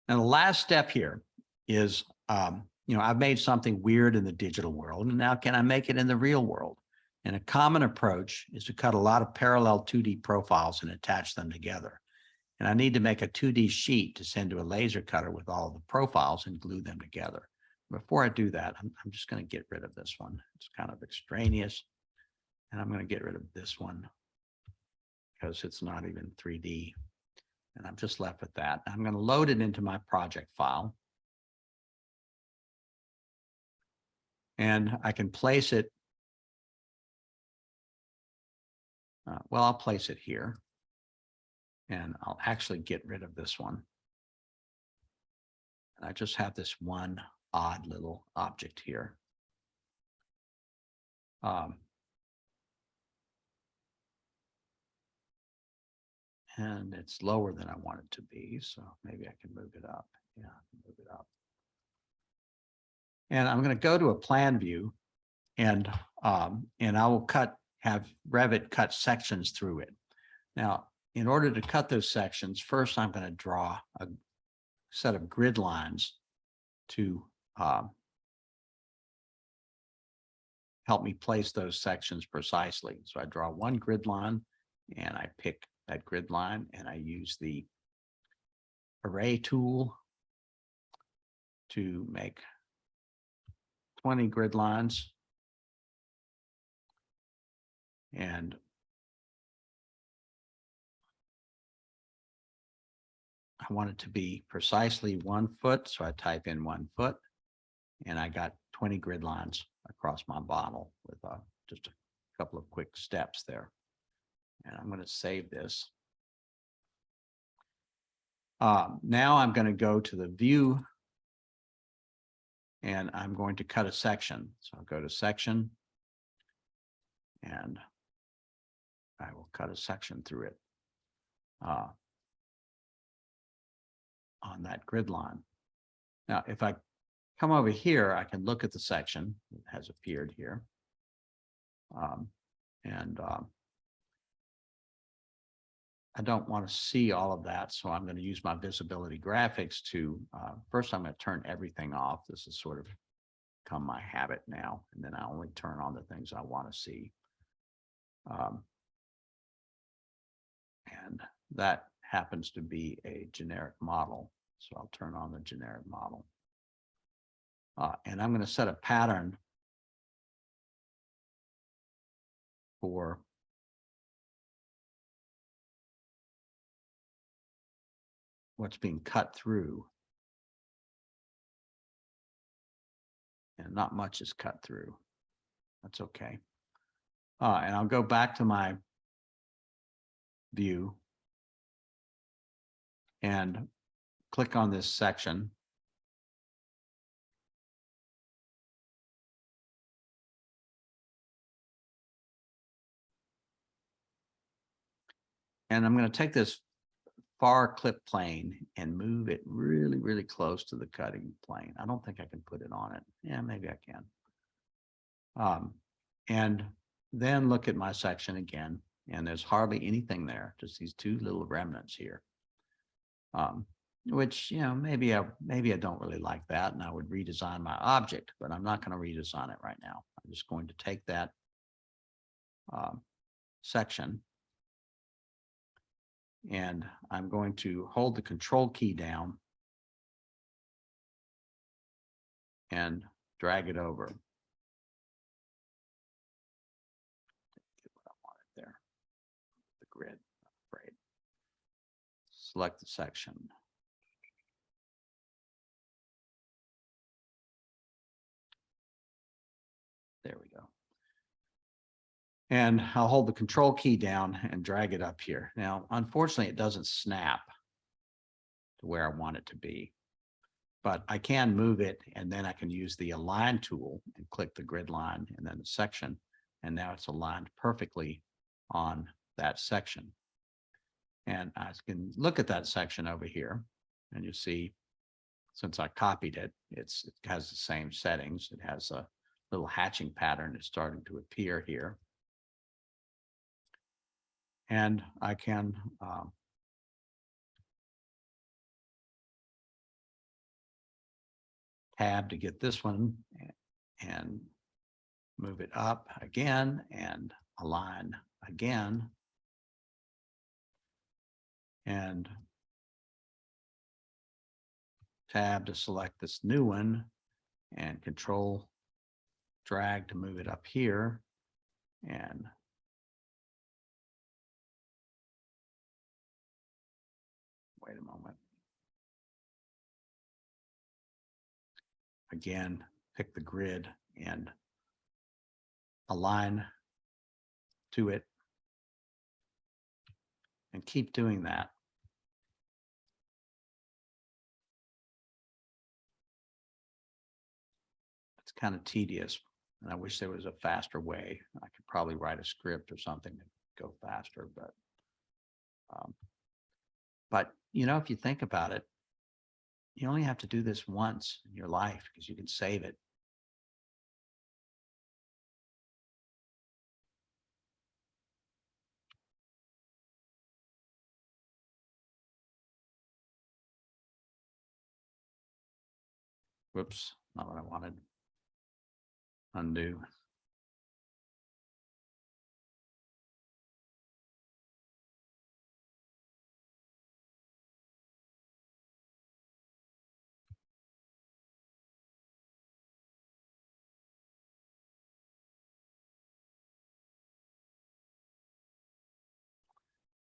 Now, the last step here is, I've made something weird in the digital world, and now can I make it in the real world? And a common approach is to cut a lot of parallel 2D profiles and attach them together. And I need to make a 2D sheet to send to a laser cutter with all of the profiles and glue them together. Before I do that, I'm just going to get rid of this one. It's kind of extraneous. And I'm going to get rid of this one because it's not even 3D. And I'm just left with that. I'm going to load it into my project file. And I can place it. I'll place it here. And I'll actually get rid of this one. And I just have this one odd little object here. And it's lower than I want it to be, so maybe I can move it up. Yeah, move it up. And I'm going to go to a plan view, and I will have Revit cut sections through it. Now, in order to cut those sections, first I'm going to draw a set of grid lines to help me place those sections precisely. So I draw one grid line, and I pick that grid line, and I use the array tool to make 20 grid lines. And I want it to be precisely 1 foot. So I type in 1 foot, and I got 20 grid lines across my model with just a couple of quick steps there. And I'm going to save this. Now I'm going to go to the view, and I'm going to cut a section. So I'll go to section, and I will cut a section through it on that grid line. Now, if I come over here, I can look at the section that has appeared here. I don't want to see all of that, so I'm going to use my visibility graphics to, first I'm going to turn everything off. This has sort of become my habit now, and then I only turn on the things I want to see. And that happens to be a generic model, so I'll turn on the generic model. And I'm going to set a pattern for what's being cut through. And not much is cut through. That's okay. And I'll go back to my view and click on this section. And I'm going to take this far clip plane and move it really, really close to the cutting plane. I don't think I can put it on it. Yeah, maybe I can. And then look at my section again, and there's hardly anything there, just these two little remnants here. Which, maybe I don't really like that, and I would redesign my object, but I'm not going to redesign it right now. I'm just going to take that section, and I'm going to hold the control key down and drag it over. Get what I wanted there. The grid, right. Select the section. There we go. And I'll hold the control key down and drag it up here. Now, unfortunately, it doesn't snap to where I want it to be, but I can move it, and then I can use the align tool and click the grid line and then the section. And now it's aligned perfectly on that section. And I can look at that section over here, and you see, since I copied it, it has the same settings. It has a little hatching pattern that's starting to appear here. And I can tab to get this one and move it up again and align again. And tab to select this new one and control drag to move it up here. And wait a moment. Again, pick the grid and align to it and keep doing that. It's kind of tedious, and I wish there was a faster way. I could probably write a script or something to go faster, but you know, if you think about it, you only have to do this once in your life because you can save it. Whoops, not what I wanted. Undo.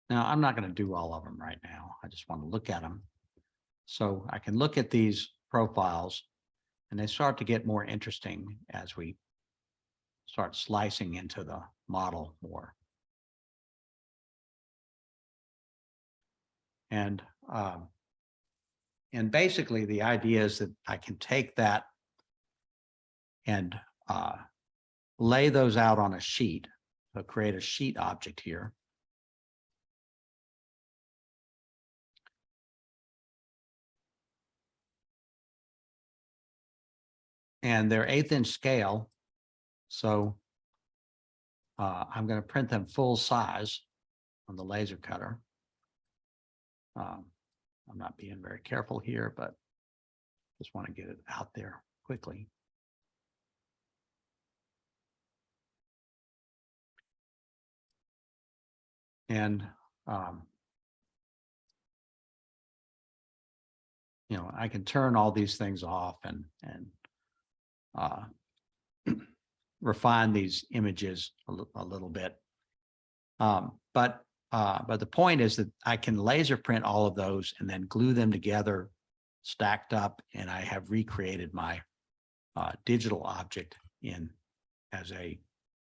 Now, I'm not going to do all of them right now. I just want to look at them. So I can look at these profiles and they start to get more interesting as we start slicing into the model more. And basically the idea is that I can take that and lay those out on a sheet. So create a sheet object here. And they're 1/8 inch scale. So I'm going to print them full size on the laser cutter. I'm not being very careful here, but just want to get it out there quickly. And you know, I can turn all these things off and refine these images a little bit. But the point is that I can laser print all of those and then glue them together, stacked up, and I have recreated my digital object as a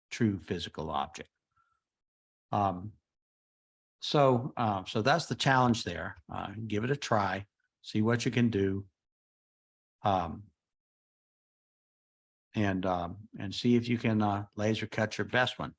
true physical object. So that's the challenge there. Give it a try, see what you can do, and see if you can laser cut your best one.